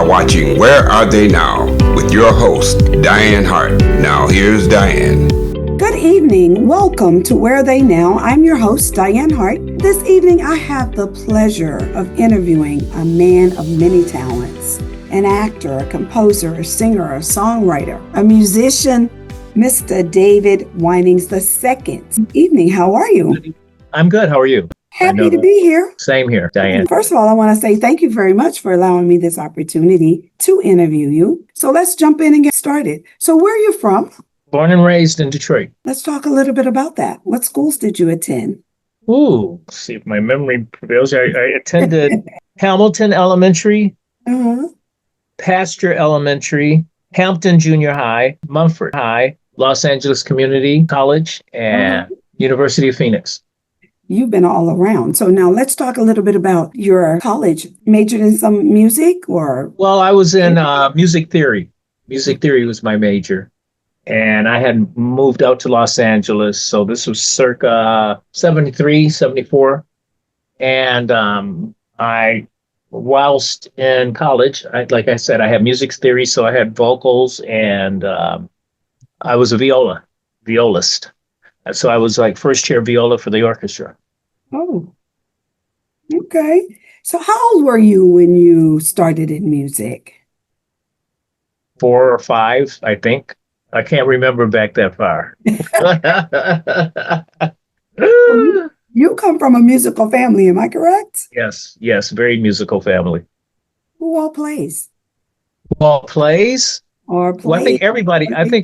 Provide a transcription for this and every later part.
watching Where Are They Now with your host, Dianne Hart. Now here's Dianne. Good evening. Welcome to Where Are They Now? I'm your host, Dianne Hart. This evening, I have the pleasure of interviewing a man of many talents, an actor, a composer, a singer, a songwriter, a musician, Mr. David Winans II. Evening, how are you? I'm good. How are you? Happy to be here. Same here, Dianne. First of all, I want to say thank you very much for allowing me this opportunity to interview you. So let's jump in and get started. So where are you from? Born and raised in Detroit. Let's talk a little bit about that. What schools did you attend? Let's see if my memory prevails. I attended Hamilton Elementary, Pasture Elementary, Hampton Junior High, Mumford High, Los Angeles Community College, and University of Phoenix. You've been all around. So now let's talk a little bit about your college. Majored in some music or? Well, I was in music theory. Music theory was my major. And I had moved out to Los Angeles. So this was circa 73, 74. And whilst in college, like I said, I had music theory. So I had vocals and I was a violist. So I was like first chair viola for the orchestra. Oh, okay. So how old were you when you started in music? 4 or 5, I think. I can't remember back that far. You come from a musical family, am I correct? Yes, very musical family. Who all plays? Who all plays? Or plays? Well, I think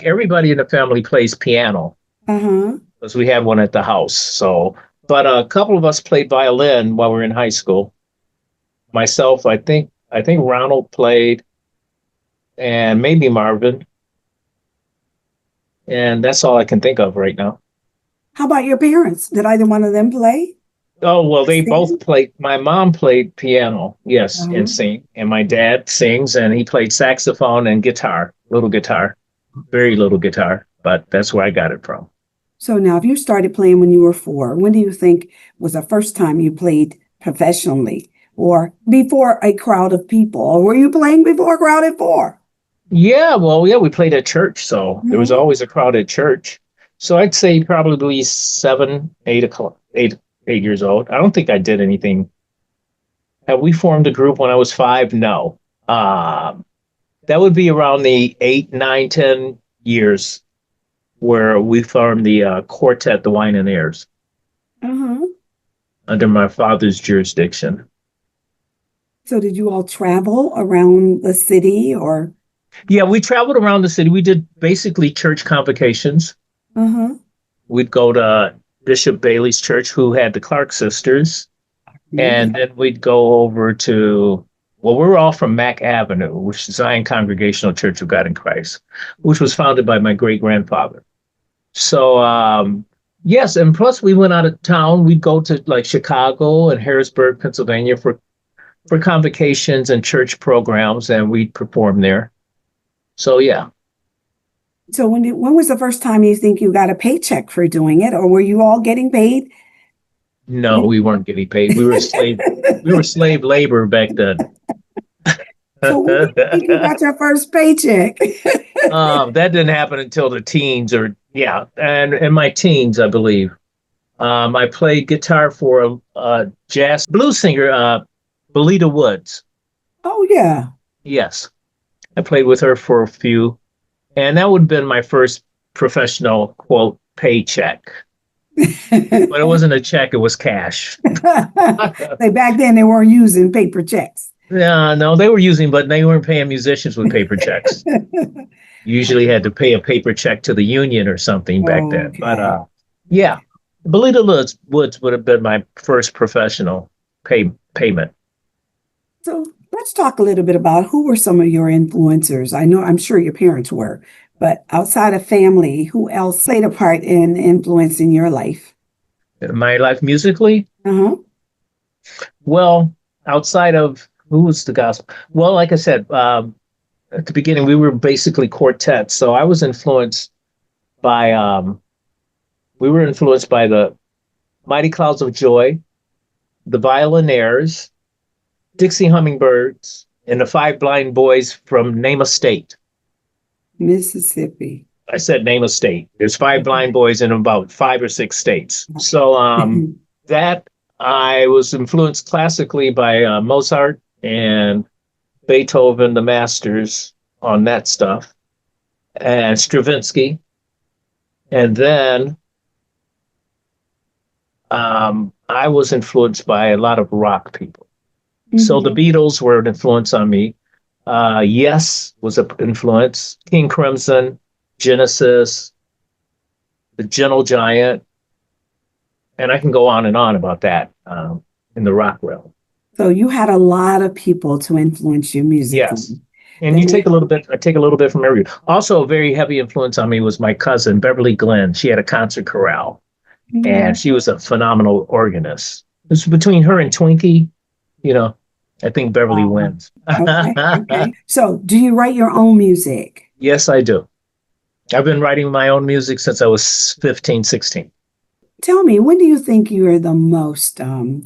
everybody in the family plays piano. Because we had one at the house. So, but a couple of us played violin while we were in high school. Myself, I think Ronald played, and maybe Marvin. And that's all I can think of right now. How about your parents? Did either one of them play? Oh, well, they both played. My mom played piano, yes, and sing. And my dad sings, and he played saxophone and guitar, little guitar, very little guitar. But that's where I got it from. So now, if you started playing when you were 4, when do you think was the first time you played professionally or before a crowd of people? Or were you playing before a crowd of 4? Yeah, we played at church. So there was always a crowd at church. So I'd say probably 7, 8 years old. I don't think I did anything. Have we formed a group when I was 5? No. That would be around the 8, 9, 10 years where we formed the quartet, the Winans, under my father's jurisdiction. So did you all travel around the city or? Yeah, we traveled around the city. We did basically church convocations. We'd go to Bishop Bailey's church, who had the Clark sisters. And then we'd go over to, we were all from Mack Avenue, which is Zion Congregational Church of God in Christ, which was founded by my great-grandfather. So, yes, and plus we went out of town. We'd go to like Chicago and Harrisburg, Pennsylvania for convocations and church programs, and we'd perform there. So, yeah. So when was the first time you think you got a paycheck for doing it, or were you all getting paid? No, we weren't getting paid. We were slave labor back then. So when did you think you got your first paycheck? That didn't happen until the teens, and in my teens, I believe. I played guitar for a jazz blues singer, Belita Woods. Oh, yeah. Yes. I played with her for a few, and that would have been my first professional, quote, paycheck. But it wasn't a check, it was cash. Back then, they weren't using paper checks. No, they were using, but they weren't paying musicians with paper checks. You usually had to pay a paper check to the union or something back then. Okay. But yeah, Belita Woods would have been my first professional payment. So let's talk a little bit about who were some of your influencers. I'm sure your parents were, but outside of family, who else played a part in influencing your life? My life musically? Well, outside of who was the gospel? Well, like I said, at the beginning, we were basically quartets. So I was influenced by, the Mighty Clouds of Joy, the Violinaires, Dixie Hummingbirds, And the Five Blind Boys from Name a State. Mississippi. I said name a state. There's five blind boys in about 5 or 6 states. So that I was influenced classically by Mozart and Beethoven, the masters on that stuff, and Stravinsky. And then I was influenced by a lot of rock people. So the Beatles were an influence on me. Yes was an influence. King Crimson, Genesis, The Gentle Giant, and I can go on and on about that in the rock realm. So you had a lot of people to influence your music. Yes. And you take a little bit, I take a little bit from everyone. Also, a very heavy influence on me was my cousin, Beverly Glenn. She had a concert chorale, and she was a phenomenal organist. It was between her and Twinkie, I think Beverly wins. Okay. So do you write your own music? Yes, I do. I've been writing my own music since I was 15, 16. Tell me, when do you think you are the most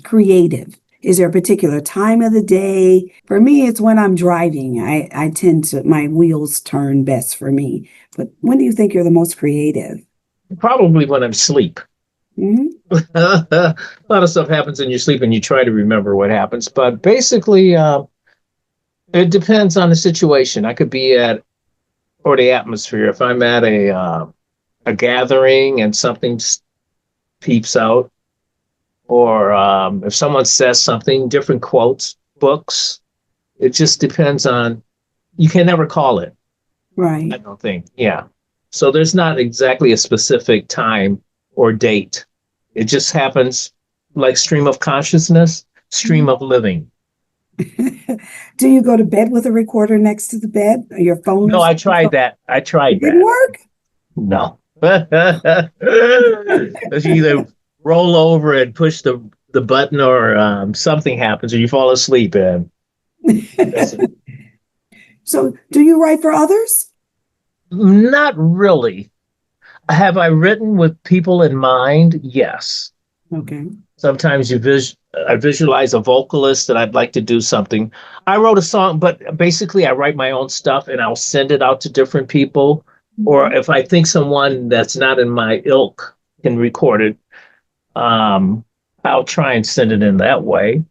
creative? Is there a particular time of the day? For me, it's when I'm driving. I tend to, my wheels turn best for me. But when do you think you're the most creative? Probably when I'm asleep. A lot of stuff happens in your sleep and you try to remember what happens. But basically, it depends on the situation. I could be or the atmosphere. If I'm at a gathering and something peeps out, or if someone says something, different quotes, books, it just depends on, you can never call it. Right. I don't think. Yeah. So there's not exactly a specific time or date. It just happens like stream of consciousness, stream of living. Do you go to bed with a recorder next to the bed? Or your phone? No, I tried that. It didn't work? No. You either roll over and push the button, or something happens, or you fall asleep. And So do you write for others? Not really. Have I written with people in mind? Yes. Okay. Sometimes I visualize a vocalist that I'd like to do something. I wrote a song, but basically I write my own stuff and I'll send it out to different people. Or if I think someone that's not in my ilk can record it, I'll try and send it in that way.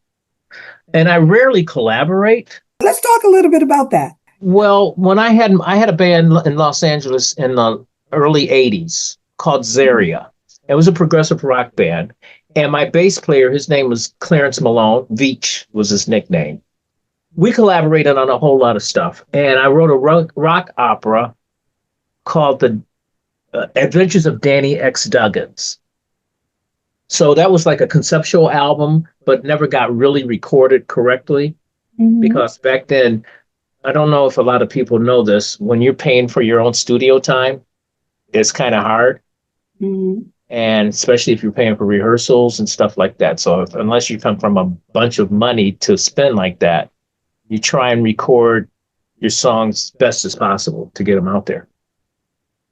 And I rarely collaborate. Let's talk a little bit about that. Well, when I had a band in Los Angeles in the early 80s called Xairia. It was a progressive rock band. And my bass player, his name was Clarence Malone. Veach was his nickname. We collaborated on a whole lot of stuff. And I wrote a rock opera called The Adventures of Danny X. Duggins. So that was like a conceptual album, but never got really recorded correctly. Because back then, I don't know if a lot of people know this, when you're paying for your own studio time, it's kind of hard. And especially if you're paying for rehearsals and stuff like that. So unless you come from a bunch of money to spend like that, you try and record your songs best as possible to get them out there.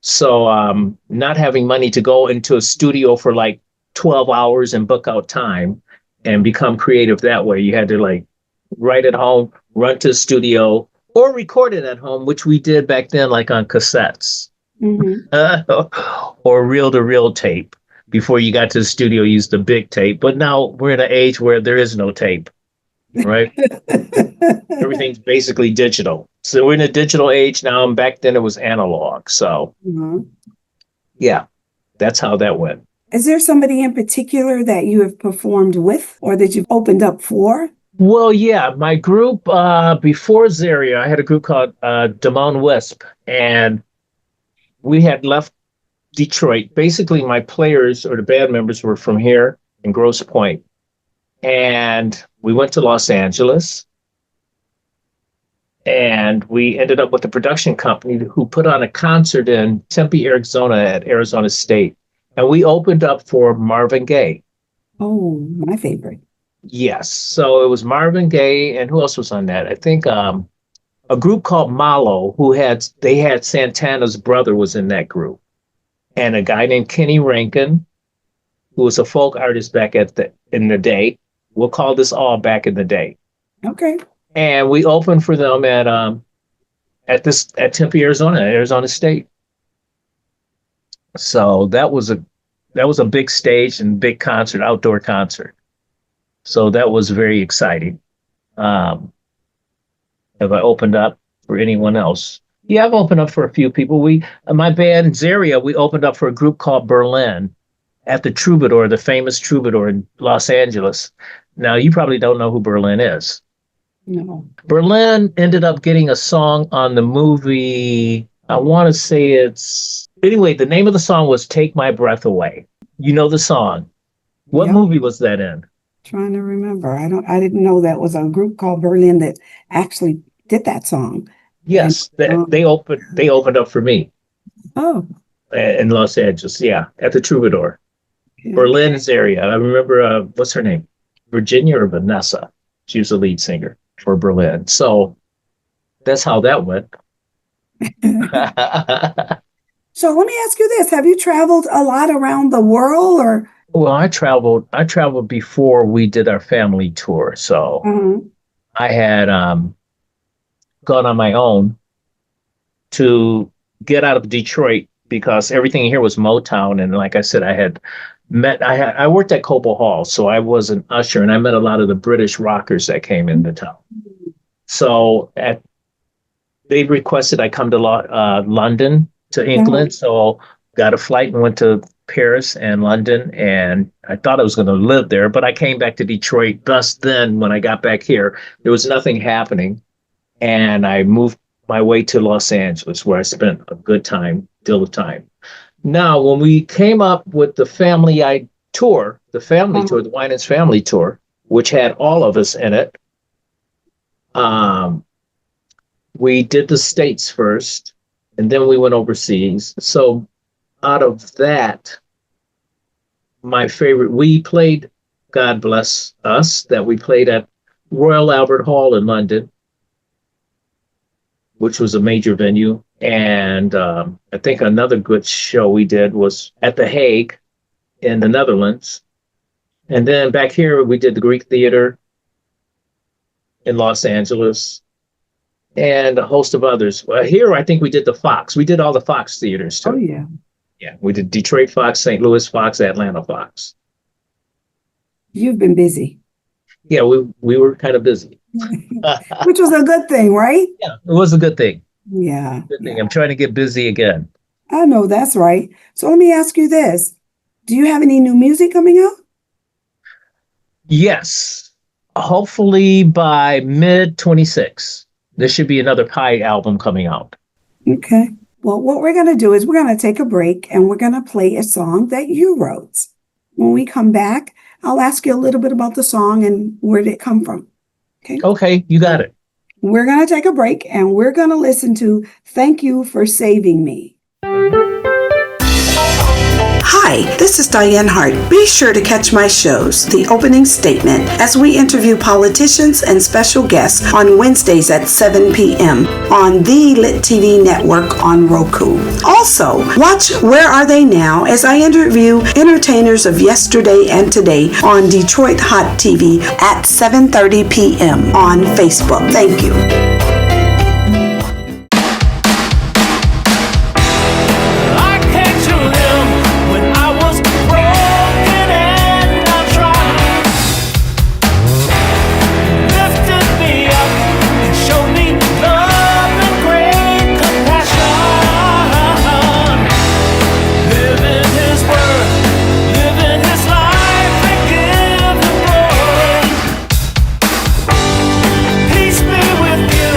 So not having money to go into a studio for like 12 hours and book out time and become creative that way, you had to like write at home, run to the studio, or record it at home, which we did back then, like on cassettes. Or reel-to-reel tape. Before you got to the studio, use the big tape. But now we're in an age where there is no tape, right? Everything's basically digital. So we're in a digital age now, and back then it was analog. So, yeah, that's how that went. Is there somebody in particular that you have performed with or that you've opened up for? Well, yeah, my group before Xairia, I had a group called Damon Wisp, and we had left Detroit. Basically, my players or the band members were from here in Grosse Pointe. And we went to Los Angeles. And we ended up with a production company who put on a concert in Tempe, Arizona at Arizona State. And we opened up for Marvin Gaye. Oh, my favorite. Yes. So it was Marvin Gaye. And who else was on that? I think a group called Malo, they had Santana's brother was in that group. And a guy named Kenny Rankin, who was a folk artist back in the day. We'll call this all back in the day. Okay. And we opened for them at Tempe, Arizona State. So that was a big stage and big concert, outdoor concert. So that was very exciting. Have I opened up for anyone else? Yeah, I've opened up for a few people. My band Xairia, we opened up for a group called Berlin at the Troubadour, the famous Troubadour in Los Angeles. Now, you probably don't know who Berlin is. No. Berlin ended up getting a song on the movie. I want to say anyway, the name of the song was Take My Breath Away. You know the song. What movie was that in? Trying to remember. I didn't know that was a group called Berlin that actually did that song. Yes, they opened up for me. Oh. In Los Angeles, yeah, at the Troubadour. Yeah. Berlin's area. I remember, what's her name? Virginia or Vanessa? She was the lead singer for Berlin. So that's how that went. So let me ask you this. Have you traveled a lot around the world or? Well, I traveled before we did our family tour. So I had gone on my own to get out of Detroit because everything here was Motown. And like I said, I worked at Cobo Hall, so I was an usher, and I met a lot of the British rockers that came into town. So they requested I come to London, to England. So got a flight and went to Paris and London, and I thought I was going to live there, but I came back to Detroit. Thus, then when I got back here, there was nothing happening, and I moved my way to Los Angeles, where I spent a good deal of time. Now, when we came up with the family tour, the Winans family tour, which had all of us in it, we did the States first, and then we went overseas. So out of that, my favorite, we played God Bless Us, that we played at Royal Albert Hall in London, which was a major venue. And I think another good show we did was at The Hague in the Netherlands. And then back here, we did the Greek Theater in Los Angeles and a host of others. Well, here, I think we did the Fox. We did all the Fox theaters too. Oh, yeah. Yeah, we did Detroit Fox, St. Louis Fox, Atlanta Fox. You've been busy. Yeah, we were kind of busy. Which was a good thing, right? Yeah, it was a good thing. Yeah. Good thing. I'm trying to get busy again. I know, that's right. So let me ask you this. Do you have any new music coming out? Yes. Hopefully by mid-26. There should be another Pie album coming out. Okay. Well, what we're going to do is we're going to take a break and we're going to play a song that you wrote. When we come back, I'll ask you a little bit about the song and where did it come from. Okay. Okay, you got it. We're going to take a break and we're going to listen to Thank You for Saving Me. Hi, this is Dianne Hart. Be sure to catch my shows, The Opening Statement, as we interview politicians and special guests on Wednesdays at 7 p.m. on the Lit TV network on Roku. Also, watch Where Are They Now as I interview entertainers of yesterday and today on Detroit Hot TV at 7:30 p.m. on Facebook. Thank you. Peace be with you.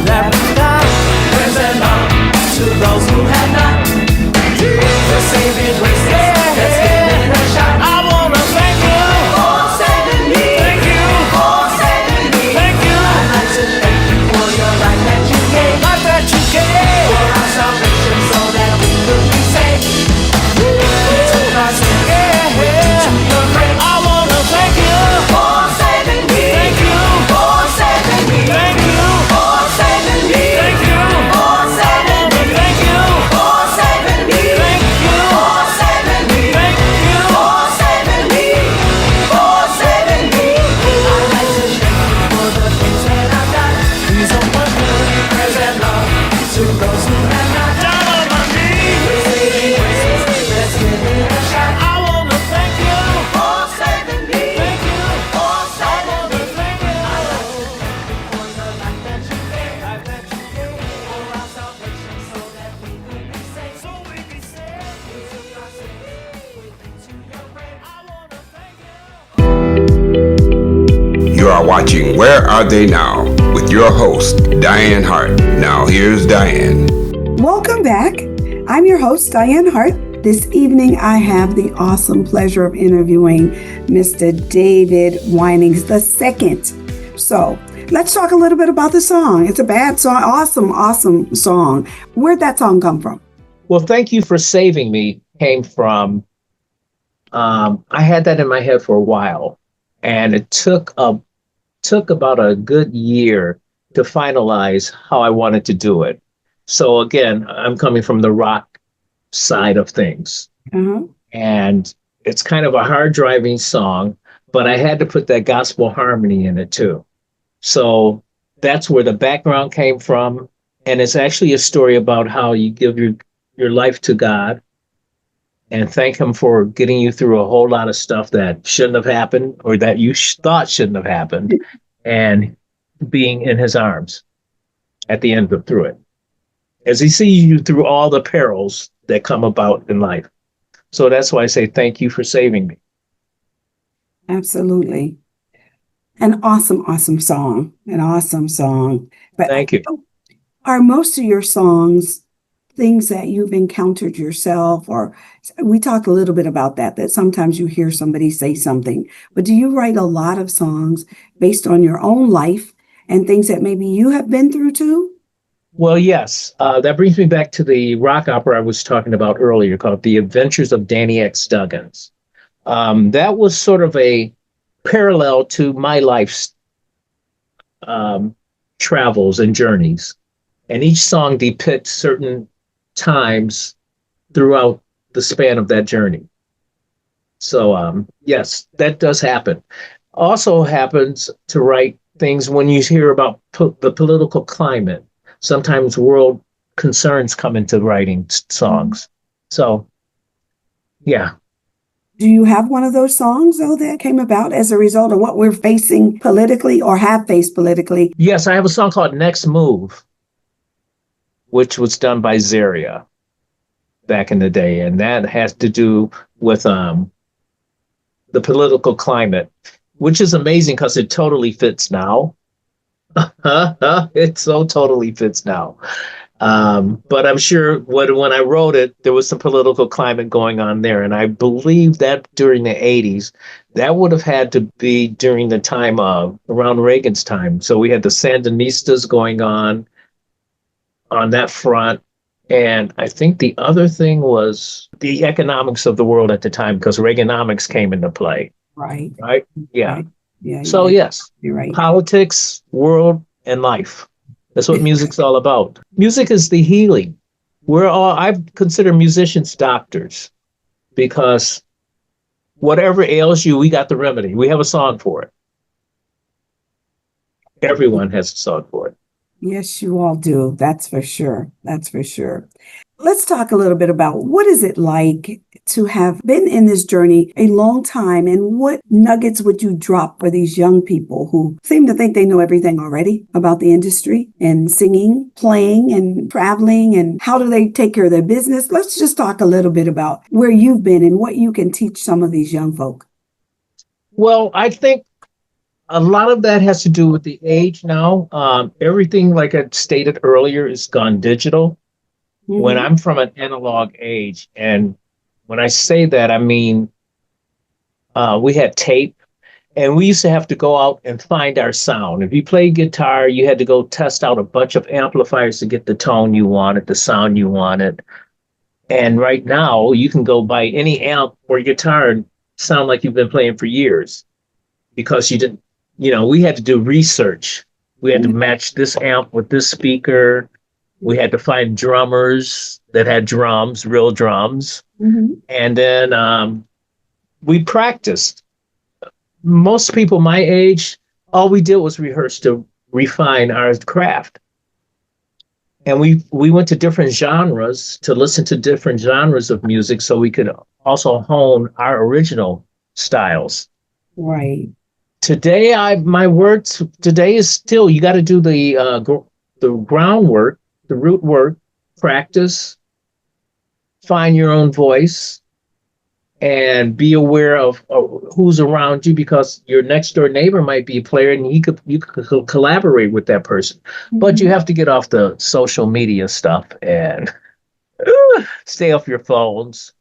that we got. Present love to those who have not. The saving grace that's given a shot. I wanna thank you for saving me. Thank you for saving me. Thank you. I'd like to thank you for your life that you gave. Life that you gave. For our salvation so that we could be saved. You took our sins. To your grave. I wanna thank you for saving me. Thank you for saving me. Thank you for saving me. Thank you for saving me. Thank you for saving me. Thank you for saving me. Thank you for saving me. For saving me. I'd like to thank you for the things that I've got. These are my prayers and love to those who have not. Down on my knees. With saving graces, let's give it a shot. I wanna thank you for saving me. Thank you for saving me. Thank you. I'd like to thank you for the life that you gave. Life that you gave. For our salvation so that we could be saved. So we be saved. You took our sins with you to your grave. I wanna thank you. You are watching Where Are They Now with your host, Dianne Hart. Now here's Dianne. Welcome back. I'm your host, Dianne Hart. This evening, I have the awesome pleasure of interviewing Mr. David Winans II. So let's talk a little bit about the song. It's a bad song. Awesome song. Where'd that song come from? Well, Thank You for Saving Me came from, I had that in my head for a while, and it took about a good year to finalize how I wanted to do it. So again, I'm coming from the rock side of things. And it's kind of a hard driving song, but I had to put that gospel harmony in it too. So that's where the background came from. And it's actually a story about how you give your life to God and thank him for getting you through a whole lot of stuff that shouldn't have happened or that you thought shouldn't have happened, and being in his arms at the end of through it, as he sees you through all the perils that come about in life. So that's why I say thank you for saving me. Absolutely. An awesome song. An awesome song. But Thank you. Are most of your songs things that you've encountered yourself? Or we talked a little bit about that sometimes you hear somebody say something, but do you write a lot of songs based on your own life and things that maybe you have been through too? Well, yes. That brings me back to the rock opera I was talking about earlier called The Adventures of Danny X. Duggins. That was sort of a parallel to my life's travels and journeys. And each song depicts certain times throughout the span of that journey. So, yes, that does happen. Also happens to write things when you hear about the political climate. Sometimes world concerns come into writing songs. So, yeah. Do you have one of those songs, though, that came about as a result of what we're facing politically or have faced politically? Yes, I have a song called Next Move, which was done by Xairia back in the day. And that has to do with the political climate, which is amazing because it totally fits now. It so totally fits now. But I'm sure when I wrote it, there was some political climate going on there. And I believe that during the 80s, that would have had to be during the time of around Reagan's time. So we had the Sandinistas going on that front. And I think the other thing was the economics of the world at the time, because Reaganomics came into play. Right. Yeah. Right. Yeah. So yes, you're right. Politics, world, and life. That's what music's all about. Music is the healing. I consider musicians doctors, because whatever ails you, we got the remedy. We have a song for it. Everyone has a song for it. Yes, you all do. That's for sure. That's for sure. Let's talk a little bit about what is it like to have been in this journey a long time, and what nuggets would you drop for these young people who seem to think they know everything already about the industry and singing, playing, and traveling, and how do they take care of their business? Let's just talk a little bit about where you've been and what you can teach some of these young folk. Well, I think A lot of that has to do with the age now. Everything, like I stated earlier, is gone digital. When I'm from an analog age, and when I say that, I mean we had tape, and we used to have to go out and find our sound. If you played guitar, you had to go test out a bunch of amplifiers to get the tone you wanted, the sound you wanted. And right now, you can go buy any amp or guitar and sound like you've been playing for years because you didn't, we had to do research. We had to match this amp with this speaker. We had to find drummers that had drums, real drums. And then we practiced. Most people my age, all we did was rehearse to refine our craft. And we went to different genres to listen to different genres of music so we could also hone our original styles. Right. Today, my words today is still, you got to do the groundwork, the root work, practice, find your own voice, and be aware of who's around you, because your next door neighbor might be a player and you could collaborate with that person. But you have to get off the social media stuff and stay off your phones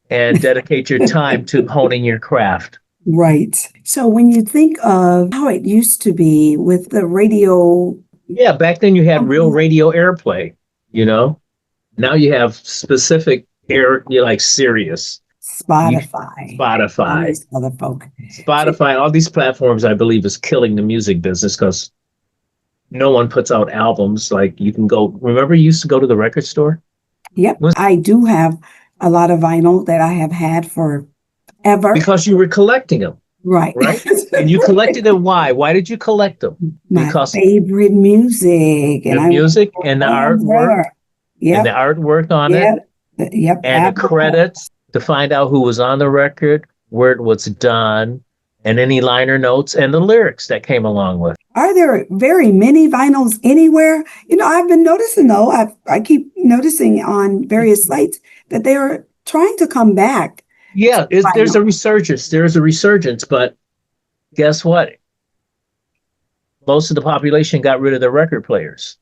and dedicate your time to honing your craft. Right. So when you think of how it used to be with the radio. Yeah, back then you had real radio airplay, Now you have specific air, like Sirius. Spotify. All these other folk. Spotify, all these platforms, I believe, is killing the music business because no one puts out albums. Like you can go, remember you used to go to the record store? Yep. I do have a lot of vinyl that I have had forever. Because you were collecting them. Right. And you collected them. Why? Why did you collect them? Because favorite music. And the music and the artwork. And the artwork on it. Yep. And the credits. To find out who was on the record, where it was done, and any liner notes and the lyrics that came along with it. Are there very many vinyls anywhere? I've been noticing, though, I keep noticing on various sites that they are trying to come back. Yeah, there's a resurgence. There's a resurgence, but guess what? Most of the population got rid of their record players.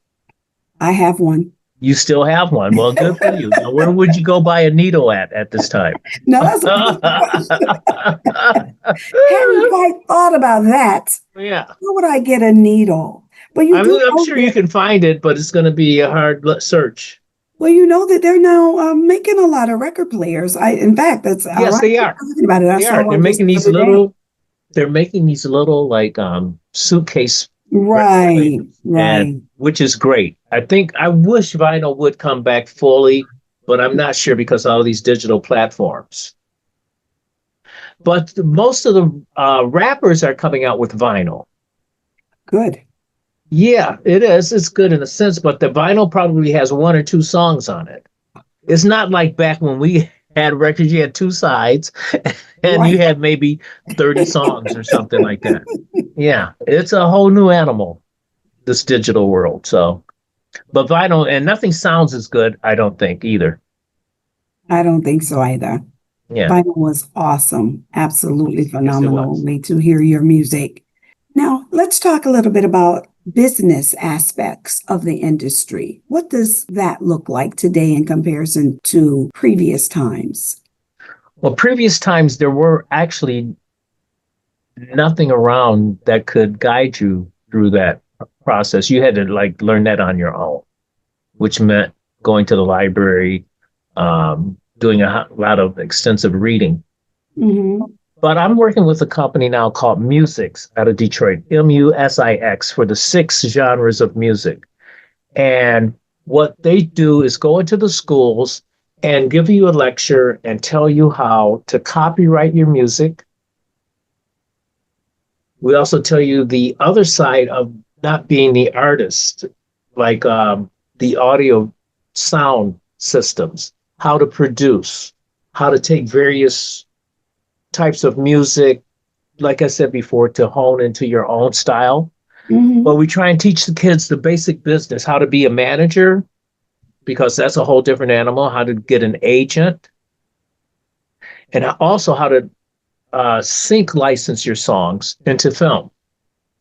I have one. You still have one. Well, good for you. Now, where would you go buy a needle at this time? No, that's a hadn't quite thought about that. Yeah. Where would I get a needle? But I'm sure you can find it, but it's going to be a hard search. Well, you know that they're now making a lot of record players. In fact, that's yes, they are. Talking about it. They're making these little. They're making these little like suitcase. Right. Which is great. I wish vinyl would come back fully, but I'm not sure because of all these digital platforms. But most of the rappers are coming out with vinyl. Good. Yeah, it is. It's good in a sense, but the vinyl probably has 1 or 2 songs on it. It's not like back when we had records, you had 2 sides and you had maybe 30 songs or something like that. Yeah, it's a whole new animal, this digital world. So, but vinyl, and nothing sounds as good, I don't think either. I don't think so either. Yeah. Vinyl was awesome. Absolutely phenomenal way to hear your music. Now, let's talk a little bit about business aspects of the industry. What does that look like today in comparison to previous times? Well, previous times there were actually nothing around that could guide you through that process. You had to learn that on your own, which meant going to the library, doing a lot of extensive reading. Mm-hmm. But I'm working with a company now called Musix out of Detroit, MUSIX, for the 6 genres of music. And what they do is go into the schools and give you a lecture and tell you how to copyright your music. We also tell you the other side of not being the artist, like the audio sound systems, how to produce, how to take various types of music, like I said before, to hone into your own style. Mm-hmm. But we try and teach the kids the basic business, how to be a manager, because that's a whole different animal, how to get an agent, and also how to sync license your songs into film.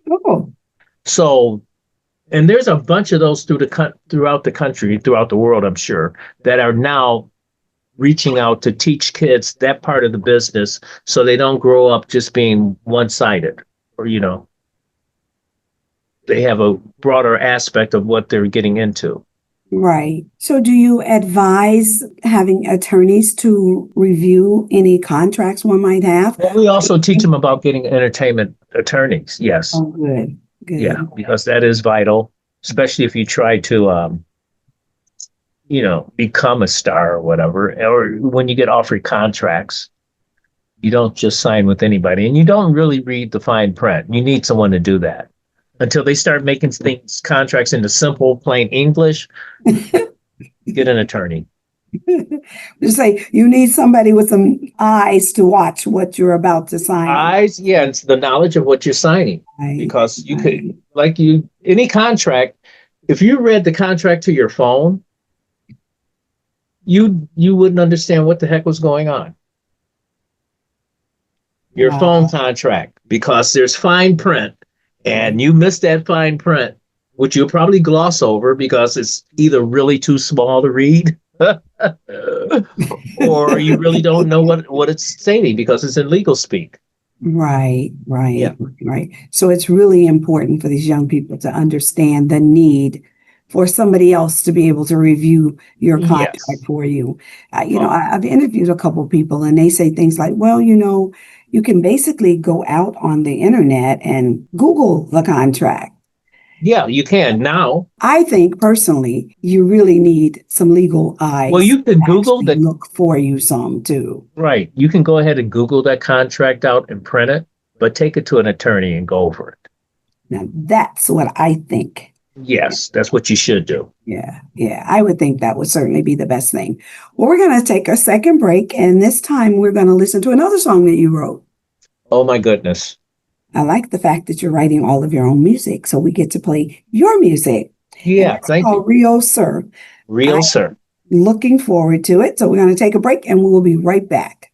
Oh. So, and there's a bunch of those throughout the country, throughout the world, I'm sure, that are now reaching out to teach kids that part of the business so they don't grow up just being one-sided, or, they have a broader aspect of what they're getting into. Right. So do you advise having attorneys to review any contracts one might have? Well, we also teach them about getting entertainment attorneys. Yes. Oh, good. Good. Yeah, because that is vital, especially if you try to, become a star or whatever, or when you get offered contracts, you don't just sign with anybody, and you don't really read the fine print. You need someone to do that until they start making contracts into simple, plain English. Get an attorney. Just say you need somebody with some eyes to watch what you're about to sign. Eyes, yeah, it's the knowledge of what you're signing, because you could, any contract, if you read the contract to your phone, you wouldn't understand what the heck was going on. Your phone contract, because there's fine print, and you missed that fine print, which you'll probably gloss over because it's either really too small to read, or you really don't know what it's stating because it's in legal speak. Right. Yeah. Right. So it's really important for these young people to understand the need for somebody else to be able to review your contract for you. I've interviewed a couple of people and they say things like, well, you can basically go out on the internet and Google the contract. Yeah, you can now. I think personally, you really need some legal eyes. Well, you can Google that. Look for you some too. Right. You can go ahead and Google that contract out and print it, but take it to an attorney and go over it. Now, that's what I think. Yes, that's what you should do. Yeah. I would think that would certainly be the best thing. Well, we're going to take a second break, and this time we're going to listen to another song that you wrote. Oh, my goodness. I like the fact that you're writing all of your own music, so we get to play your music. Yeah, thank you. Real Sir. Real Sir. Looking forward to it. So we're going to take a break, and we will be right back.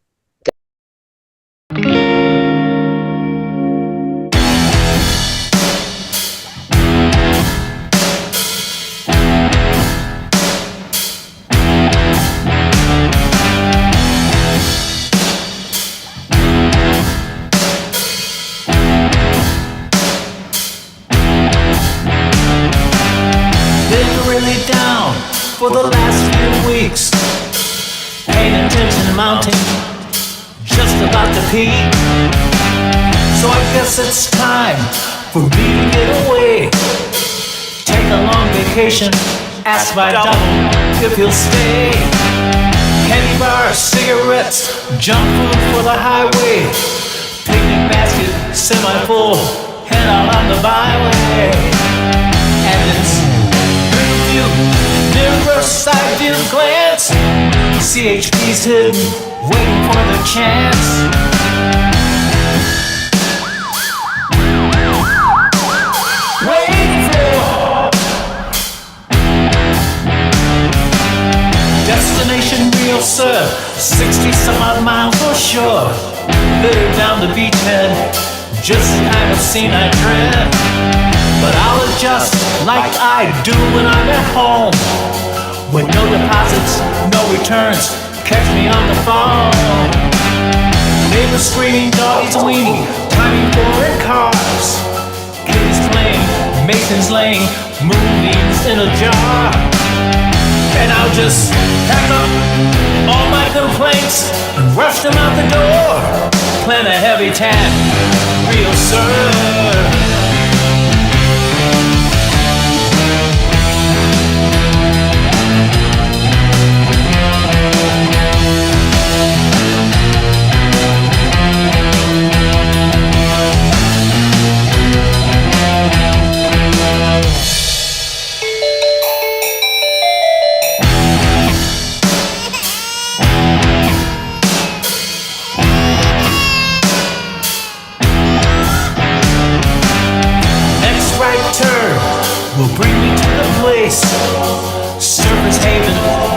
For the last few weeks, paying attention to mountain, just about to peak. So I guess it's time for me to get away. Take a long vacation, ask my double if he'll stay. Candy bars, cigarettes, junk food for the highway. Picnic basket, semi-full, head out on the byway. And it's nearer side view glance. CHP's hidden, waiting for the chance. Waiting for destination real sir, 60 some odd miles for sure. Litter down the beachhead, just the kind of scene I dread. But I'll adjust like I do when I'm at home. With no deposits, no returns, catch me on the phone. Neighbors screaming, doggies weaning, timing foreign cars. Kids playing, Masons laying, moonbeams in a jar. And I'll just pack up all my complaints and rush them out the door. Plan a heavy tab, real sir. Will bring me to the place. Surface haven,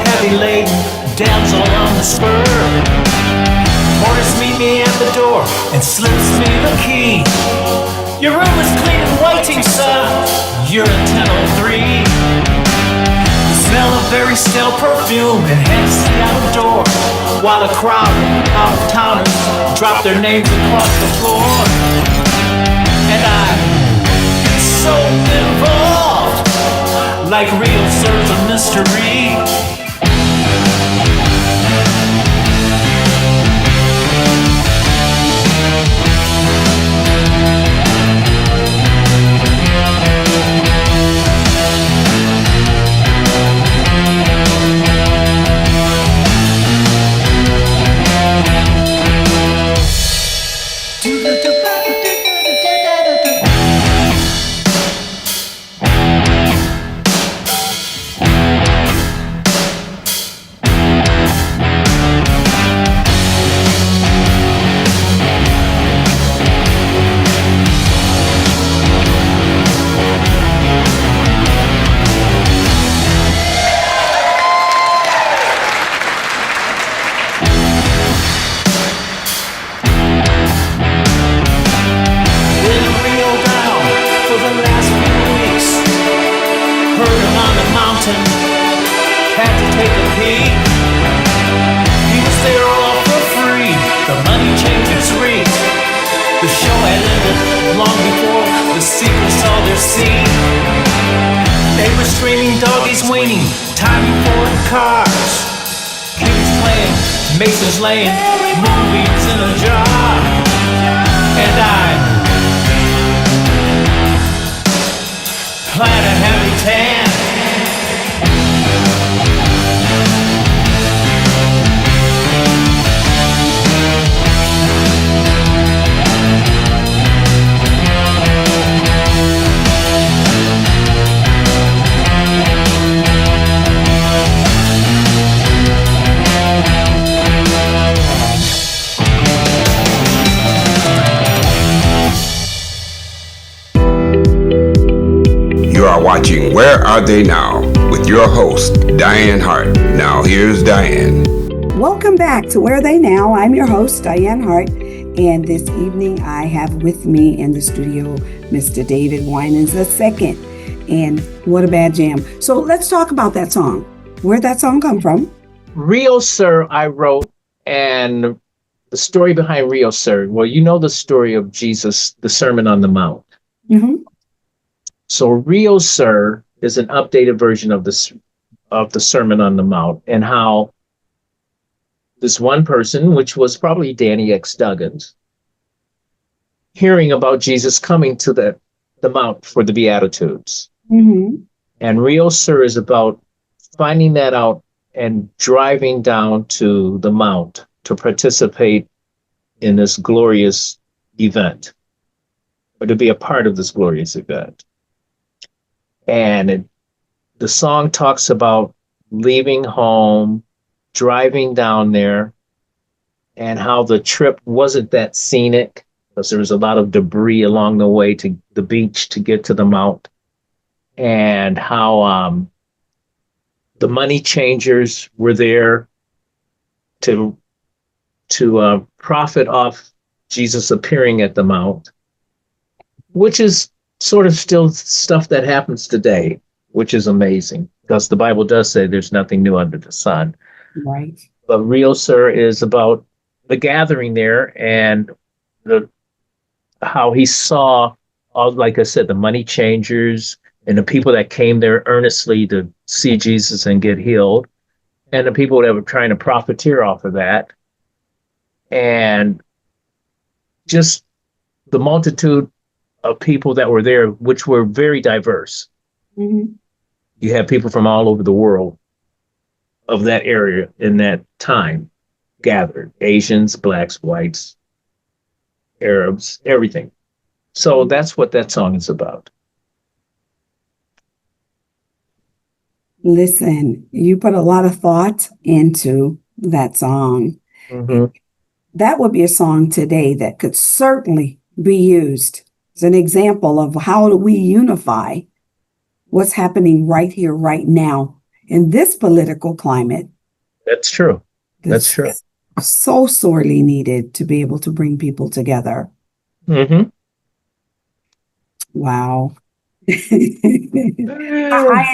heavy laden, damsel on the spur. Porters meet me at the door and slips me the key. Your room is clean and waiting, sir. You're at 10:03. The smell of very stale perfume enhances the outer door, while a crowd of out-of-towners drop their names across the floor. And I'm so involved, like real sir's a mystery. Had to take a peek. He was there all for free. The money changers reeked. The show had ended long before the seekers saw their scene. They were screaming, doggies weaning, timing for the cars. Kids playing, masons laying, moonbeams in a jar. And I plan a heavy tan. You are watching Where Are They Now with your host, Dianne Hart. Now here's Dianne. Welcome back to Where Are They Now? I'm your host, Dianne Hart, and this evening I have with me in the studio Mr. David Winans II. And what a bad jam. So let's talk about that song. Where'd that song come from? Rio Sir, I wrote, and the story behind Rio Sir. Well, you know the story of Jesus, the Sermon on the Mount. Mm-hmm. So Rio Sir is an updated version of the Sermon on the Mount, and how this one person, which was probably Danny X. Duggins, hearing about Jesus coming to the Mount for the Beatitudes. Mm-hmm. And Rio Sir is about finding that out and driving down to the Mount to participate in this glorious event, or to be a part of this glorious event. And the song talks about leaving home, driving down there, and how the trip wasn't that scenic because there was a lot of debris along the way to the beach to get to the Mount, and how the money changers were there to profit off Jesus appearing at the Mount, which is sort of still stuff that happens today, which is amazing because the Bible does say there's nothing new under the sun. Right. But Rio Sir is about the gathering there and how he saw all, like I said, the money changers and the people that came there earnestly to see Jesus and get healed, and the people that were trying to profiteer off of that, and just the multitude of people that were there, which were very diverse. Mm-hmm. You had people from all over the world of that area in that time gathered. Asians, blacks, whites, Arabs, everything. So that's what that song is about. Listen, you put a lot of thought into that song. Mm-hmm. That would be a song today that could certainly be used as an example of how do we unify what's happening right here, right now in this political climate. That's true. That's true. So sorely needed to be able to bring people together. Mm-hmm. Wow. I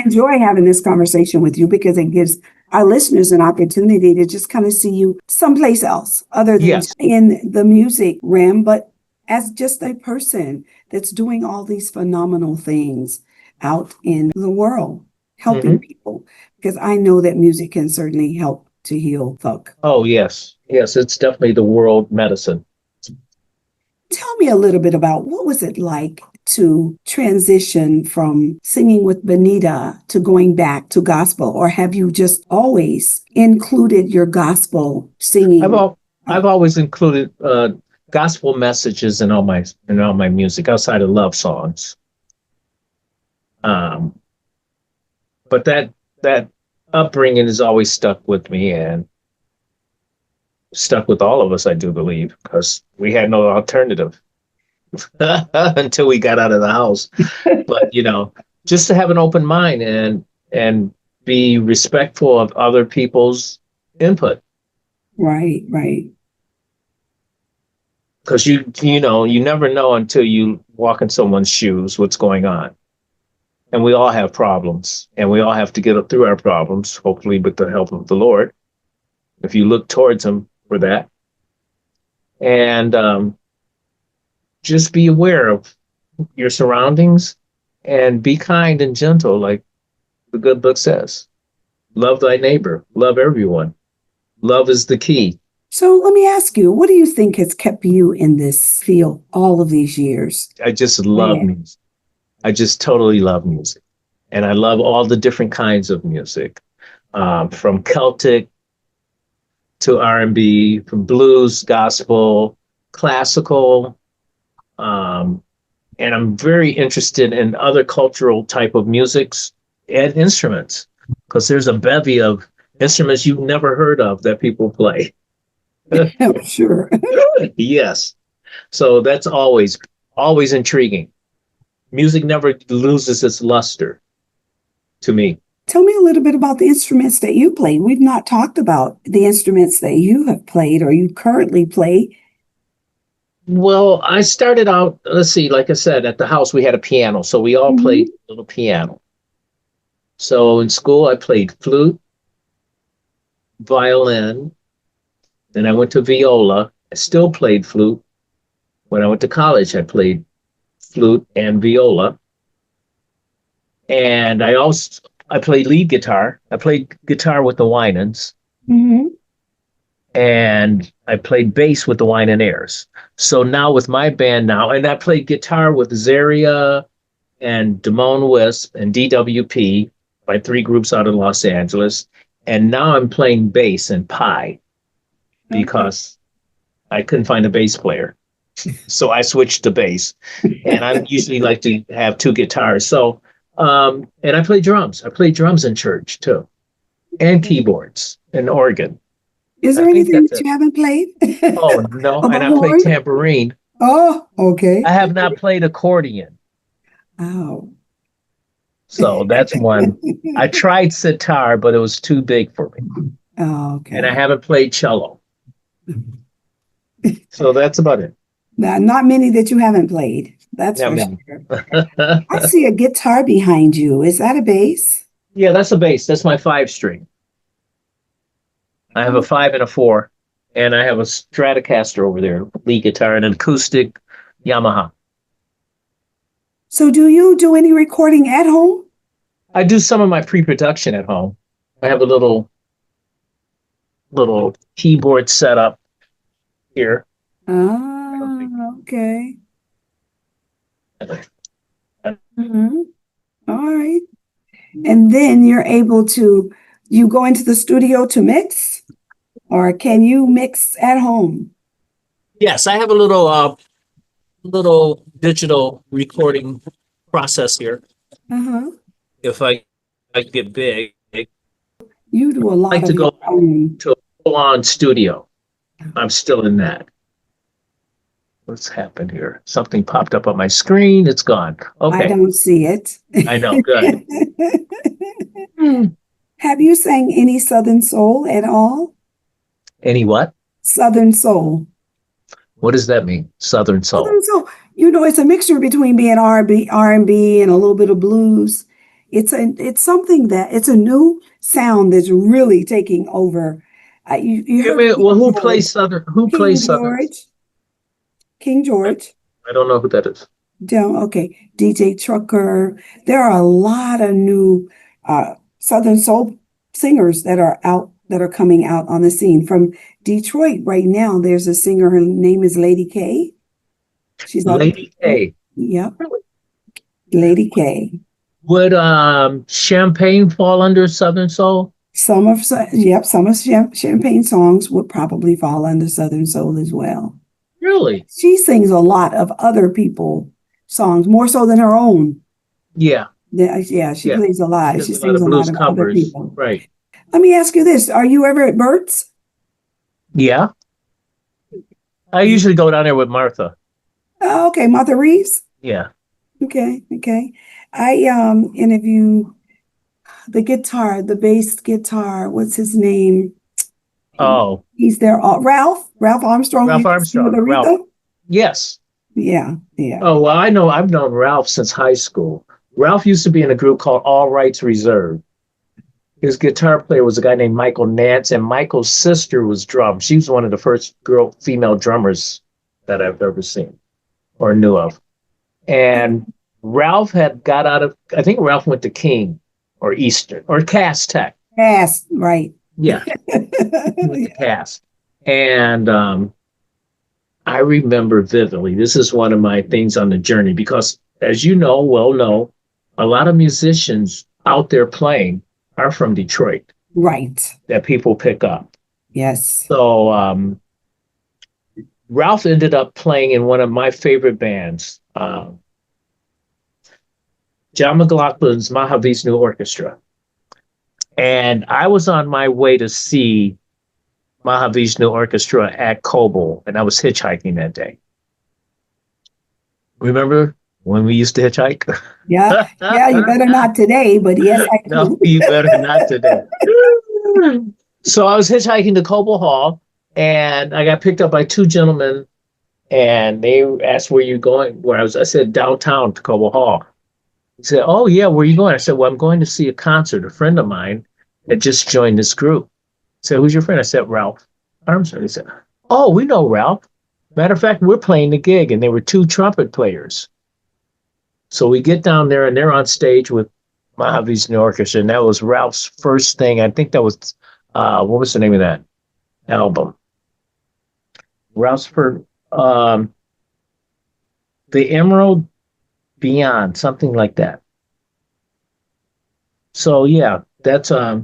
enjoy having this conversation with you because it gives our listeners an opportunity to just kind of see you someplace else other than Yes. in the music realm, but as just a person that's doing all these phenomenal things out in the world, helping people. Because I know that music can certainly help to heal folk. Oh, yes. Yes, it's definitely the world medicine. Tell me a little bit about what was it like to transition from singing with Benita to going back to gospel, or have you just always included your gospel singing? I've always included gospel messages in all my music outside of love songs. But that upbringing has always stuck with me and stuck with all of us, I do believe, because we had no alternative until we got out of the house. But just to have an open mind and be respectful of other people's input. Right. Because you never know until you walk in someone's shoes what's going on. And we all have problems, and we all have to get up through our problems, hopefully with the help of the Lord, if you look towards him for that. And just be aware of your surroundings and be kind and gentle, like the good book says. Love thy neighbor, love everyone. Love is the key. So let me ask you, what do you think has kept you in this field all of these years? I just love music. I just totally love music. And I love all the different kinds of music, from Celtic to R&B, from blues, gospel, classical. And I'm very interested in other cultural type of musics and instruments, because there's a bevy of instruments you've never heard of that people play. Sure. Yes. So that's always intriguing. Music never loses its luster to me. Tell me a little bit about the instruments that you play. We've not talked about the instruments that you have played or you currently play. Well, I started out, let's see, like I said, at the house, we had a piano. So we all played a little piano. So in school, I played flute, violin. Then I went to viola. I still played flute. When I went to college, I played flute and viola. And I played lead guitar. I played guitar with the Winans. And I played bass with the Winaires. So now with my band now, and I played guitar with Xairia and Damone Wisp and DWP by 3 groups out of Los Angeles. And now I'm playing bass and Pi because I couldn't find a bass player. So I switched to bass. And I usually like to have 2 guitars. So, and I play drums. I play drums in church too. And keyboards and organ. Is there anything that you haven't played? Oh, no. And I play tambourine. Oh, okay. I have not played accordion. Oh. So that's one. I tried sitar, but it was too big for me. Oh, okay. And I haven't played cello. So that's about it. Now, not many that you haven't played. That's for sure. I see a guitar behind you. Is that a bass? Yeah, that's a bass. That's my 5-string. I have a 5 and a 4, and I have a Stratocaster over there, lead guitar, and an acoustic Yamaha. So do you do any recording at home? I do some of my pre-production at home. I have a little keyboard setup here. Oh, okay. All right. And then you're able to, you go into the studio to mix, or can you mix at home? Yes, I have a little digital recording process here. If I get big, you do a lot. I like to go to a full-on studio. I'm still in that. What's happened here? Something popped up on my screen. It's gone. Okay. I don't see it. I know. Good. Have you sang any Southern Soul at all? Any what? Southern Soul. What does that mean? Southern Soul. Southern Soul. It's a mixture between being R&B and a little bit of blues. It's something that it's a new sound that's really taking over. You heard Well, who plays Southern? Who King plays Southern? King George. I don't know who that is. Okay. DJ Trucker. There are a lot of new Southern soul singers that are coming out on the scene from Detroit right now. There's a singer. Her name is Lady K. She's Lady K. Yep. Lady K. Would Champagne fall under Southern soul? Some of Champagne songs would probably fall under Southern soul as well. Really? She sings a lot of other people's songs, more so than her own. Yeah. She plays a lot. She sings a blues lot of covers. other people. Right. Let me ask you this. Are you ever at Bert's? Yeah. I usually go down there with Martha. Oh, okay. Martha Reeves? Yeah. Okay. I interviewed the bass guitar. What's his name? Oh. He's there. Ralph Armstrong. Ralph Armstrong. Ralph. Yes. Yeah. Oh, well, I've known Ralph since high school. Ralph used to be in a group called All Rights Reserved. His guitar player was a guy named Michael Nance, and Michael's sister was drum. She was one of the first female drummers that I've ever seen or knew of. And Ralph had got out of, I think Ralph went to King or Eastern or Cass Tech. Cass, right. Yeah. He went to Cass. And I remember vividly, this is one of my things on the journey, because as you know, a lot of musicians out there playing are from Detroit. Right. That people pick up. Yes. So Ralph ended up playing in one of my favorite bands, John McLaughlin's Mahavishnu Orchestra. And I was on my way to see Mahavishnu Orchestra at Coble, and I was hitchhiking that day. Remember when we used to hitchhike? Yeah, you better not today, but yes, I do. No, you better not today. So I was hitchhiking to Coble Hall, and I got picked up by two gentlemen, and they asked, where you going? I said, downtown to Coble Hall. He said, oh, yeah, where are you going? I said, well, I'm going to see a concert. A friend of mine had just joined this group. I said, who's your friend? I said, Ralph Armstrong. He said, oh, we know Ralph. Matter of fact, we're playing the gig, and they were two trumpet players. So we get down there, and they're on stage with Mahavishnu Orchestra, and that was Ralph's first thing. I think that was, what was the name of that album? Ralph's first, The Emerald Beyond, something like that. So yeah, that's I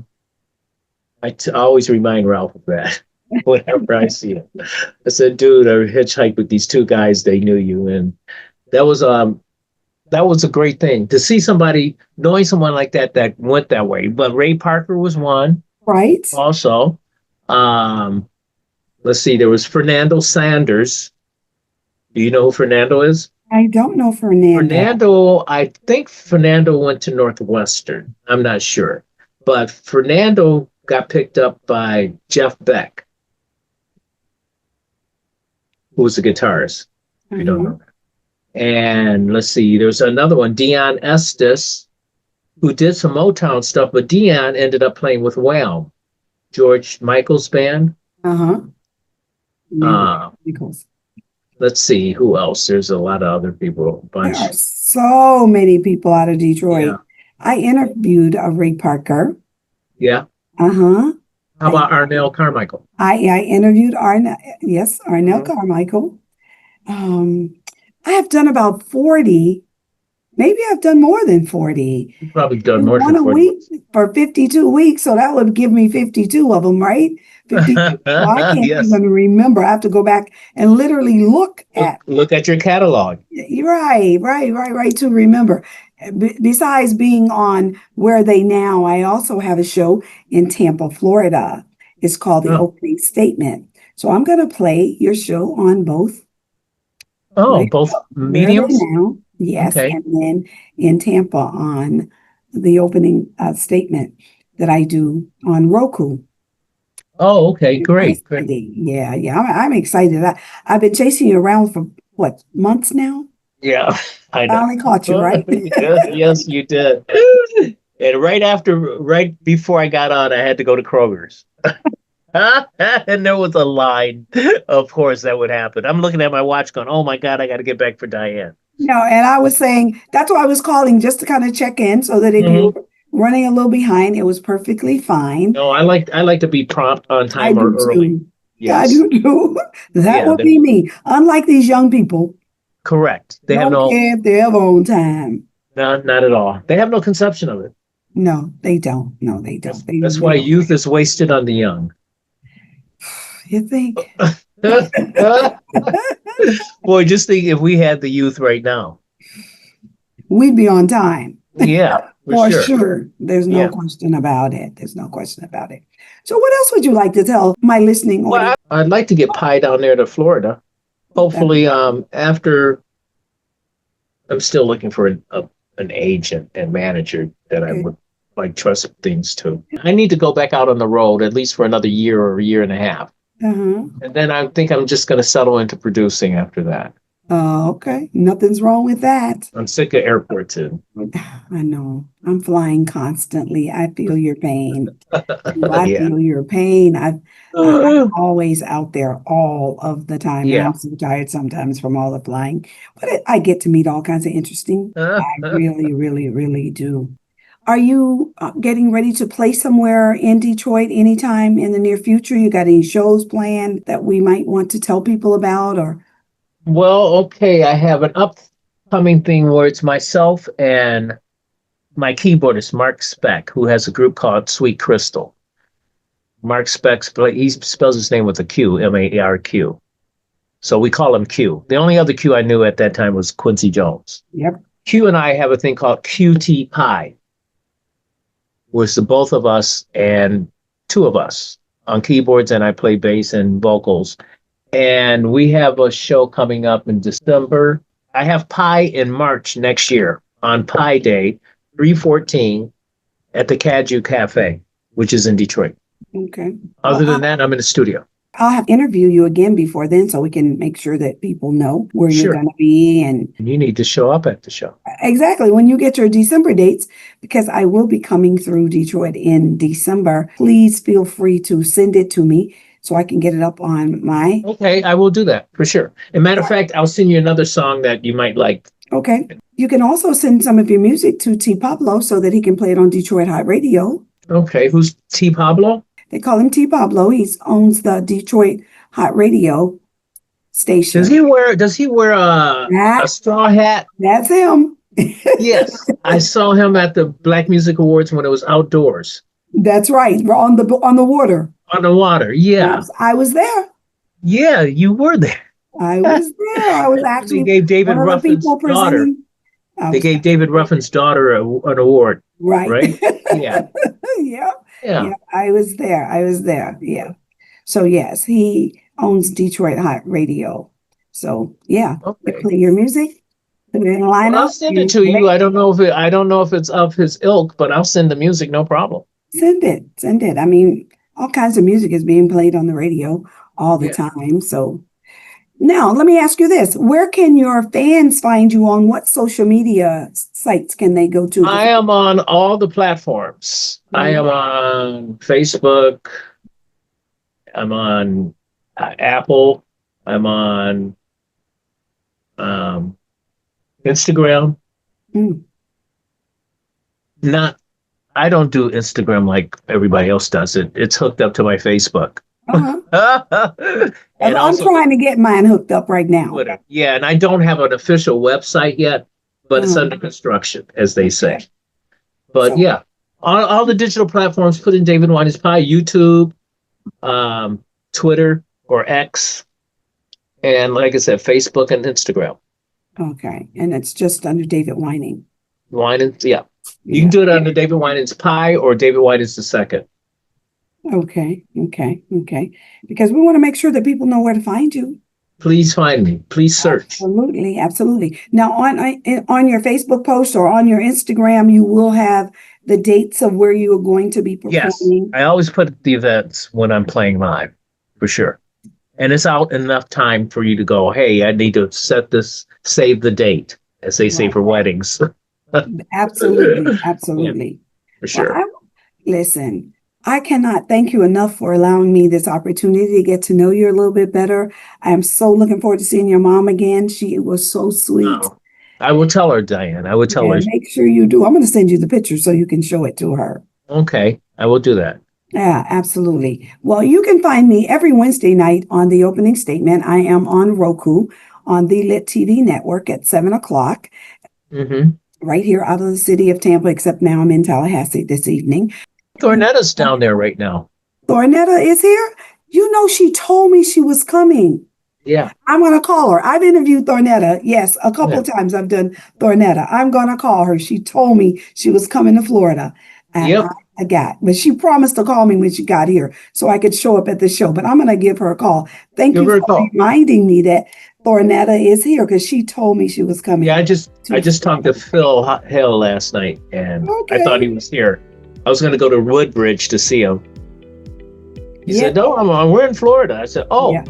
always remind Ralph of that whenever I see him. I said, dude, I hitchhiked with these two guys, they knew you. And that was a great thing to see somebody, knowing someone like that went that way. But Ray Parker was one. Right. Also. Let's see, there was Fernando Sanders. Do you know who Fernando is? I don't know Fernando. I think Fernando went to Northwestern. I'm not sure. But Fernando got picked up by Jeff Beck, who was a guitarist, if you don't know that. And let's see, there's another one, Dianne Estes, who did some Motown stuff, but Dianne ended up playing with Wham, George Michael's band. Let's see, who else? There's a lot of other people. A bunch. There are so many people out of Detroit. Yeah. I interviewed Ray Parker. Yeah. How about Arnell Carmichael? I interviewed Arnell. Yes, Arnell Carmichael. I have done about 40. Maybe I've done more than 40. You've probably done more than 40. One a week for 52 weeks. So that would give me 52 of them, right? 52. Well, I can't even remember. I have to go back and literally look at your catalog. Right. To remember. Besides being on Where Are They Now, I also have a show in Tampa, Florida. It's called The Opening Statement. So I'm going to play your show on both. Both mediums? Now, yes. Okay. And then in Tampa on the opening statement that I do on Roku. Oh, okay. Great. Yeah. I'm excited. I've been chasing you around for months now? Yeah, I know. Finally caught you, right? Yes, you did. And right before I got on, I had to go to Kroger's. And there was a line, of course, that would happen. I'm looking at my watch going, oh my God, I got to get back for Dianne. No, and I was saying that's why I was calling just to kind of check in so that if you Mhm. were running a little behind, it was perfectly fine. No, I like to be prompt on I time or do early. too. I Yes. do too. That Yeah, would be me. Unlike these young people, correct. They have don't no, care if they're ever on time. no, not at all. They have no conception of it. No, they don't. No, they That's, don't. They that's really why don't. youth is wasted on the young. You think? Boy, just think if we had the youth right now. We'd be on time. Yeah, for For sure. sure. There's no Yeah. question about it. There's no question about it. So what else would you like to tell my listening Well, audience? I'd like to get Pi down there to Florida. Hopefully, after I'm still looking for an agent and manager that I Okay. would like trust things to. I need to go back out on the road at least for another year or a year and a half. Uh-huh. And then I think I'm just going to settle into producing after that. Okay. Nothing's wrong with that. I'm sick of airport too. I know. I'm flying constantly. I feel your pain. I Yeah. feel your pain. I'm always out there all of the time. And Yeah. I'm so tired sometimes from all the flying. But I get to meet all kinds of interesting. I really, really, really do. Are you getting ready to play somewhere in Detroit anytime in the near future? You got any shows planned that we might want to tell people about? Or Well, okay, I have an upcoming thing where it's myself and my keyboardist, Mark Speck, who has a group called Sweet Crystal. Mark Speck, he spells his name with a Q, Marq. So we call him Q. The only other Q I knew at that time was Quincy Jones. Yep. Q and I have a thing called QT Pie, where it's the both of us and two of us on keyboards, and I play bass and vocals. And we have a show coming up in December. I have Pi in March next year on Pi Day, 3/14 at the Caju Cafe, which is in Detroit. Okay. Other than that, I'm in the studio. I'll have to interview you again before then so we can make sure that people know where you're Sure. going to be. And You need to show up at the show. exactly when you get your December dates, because I will be coming through Detroit in December. Please feel free to send it to me so I can get it up on my. Okay, I will do that for sure. As a matter of fact, I'll send you another song that you might like. Okay. You can also send some of your music to T Pablo so that he can play it on Detroit Hot Radio. Okay, who's T Pablo? They call him T Pablo. He owns the Detroit Hot Radio station. Does he wear a straw hat? That's him. Yes. I saw him at the Black Music Awards when it was outdoors. That's right. We're on the water. On the water. Yeah. I was there. Yeah, you were there. I was there. I was actually They gave David one of the Ruffin's people daughter. presenting. They gave David Ruffin's daughter an award. Right. Yeah. Yeah. Yeah. I was there. Yeah. So yes, he owns Detroit Hot Radio. So yeah, you Okay. play your music, put it in a lineup. Well, I'll send it to you. I don't know if it's of his ilk, but I'll send the music, no problem. Send it. I mean, all kinds of music is being played on the radio all the Yeah. time. So now let me ask you this. Where can your fans find you on what social media sites can they go to? I am on all the platforms. I am on Facebook. I'm on Apple. I'm on Instagram. Mm. I don't do Instagram like everybody else does it. It's hooked up to my Facebook. Uh-huh. And I'm also trying to get mine hooked up right now. Twitter. Yeah, and I don't have an official website yet, but it's under construction, as they say. But So- yeah, all the digital platforms, put in David Winans Pie, YouTube, Twitter or X, and like I said, Facebook and Instagram. Okay. And it's just under David Winans. Winans, yeah. You can do it under David Winans Pie or David Winans II. Okay. Because we want to make sure that people know where to find you. Please find me. Please search. Absolutely. Now on your Facebook post or on your Instagram, you will have the dates of where you are going to be performing. Yes, I always put the events when I'm playing live, for sure. And it's out enough time for you to go, hey, I need to save the date, as they say for weddings. Absolutely. Yeah, Absolutely. for sure. Well, listen, I cannot thank you enough for allowing me this opportunity to get to know you a little bit better. I am so looking forward to seeing your mom again. She was so sweet. Oh, I will tell her, Diane. I will tell her. Make sure you do. I'm going to send you the picture so you can show it to her. Okay, I will do that. Yeah, absolutely. Well, you can find me every Wednesday night on The Opening Statement. I am on Roku on the Lit TV network at 7 o'clock. Mm-hmm. Right here out of the city of Tampa, except now I'm in Tallahassee this evening. Thornetta's down there right now. Thornetta is here? You know, she told me she was coming. Yeah. I'm going to call her. I've interviewed Thornetta. Yes, a couple of times I've done Thornetta. I'm going to call her. She told me she was coming to Florida. And but she promised to call me when she got here so I could show up at the show. But I'm going to give her a call. Thank you for reminding me that Thornetta is here because she told me she was coming. Yeah, I just talked to Phil Hill last night, and I thought he was here. I was going to go to Woodbridge to see him. He said, "No, we're in Florida." I said, "Oh,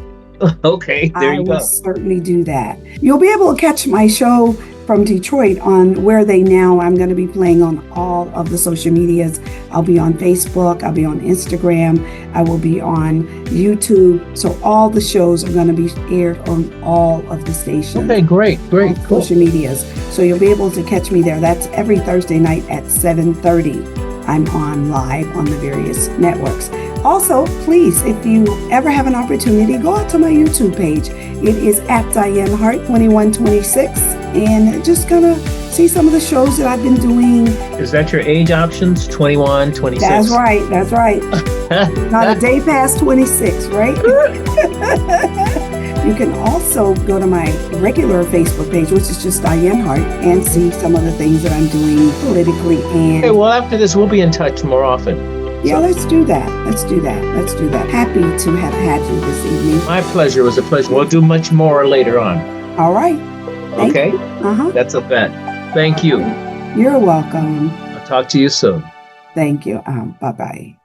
okay, there you go." I will certainly do that. You'll be able to catch my show from Detroit on Where Are They Now. I'm going to be playing on all of the social medias. I'll be on Facebook. I'll be on Instagram. I will be on YouTube. So all the shows are going to be aired on all of the stations. Okay, great, cool. Social medias. So you'll be able to catch me there. That's every Thursday night at 7:30. I'm on live on the various networks. Also, please, if you ever have an opportunity, go out to my YouTube page. It is at Dianne Hart 2126, and just gonna see some of the shows that I've been doing. Is that your age options? 21, 26? That's right. Not a day past 26, right? You can also go to my regular Facebook page, which is just Dianne Hart, and see some of the things that I'm doing politically. And okay, well, after this, we'll be in touch more often. Yeah, let's do that. Happy to have had you this evening. My pleasure. It was a pleasure. We'll do much more later on. All right. Okay. That's a bet. Thank you. You're welcome. I'll talk to you soon. Thank you. Bye-bye.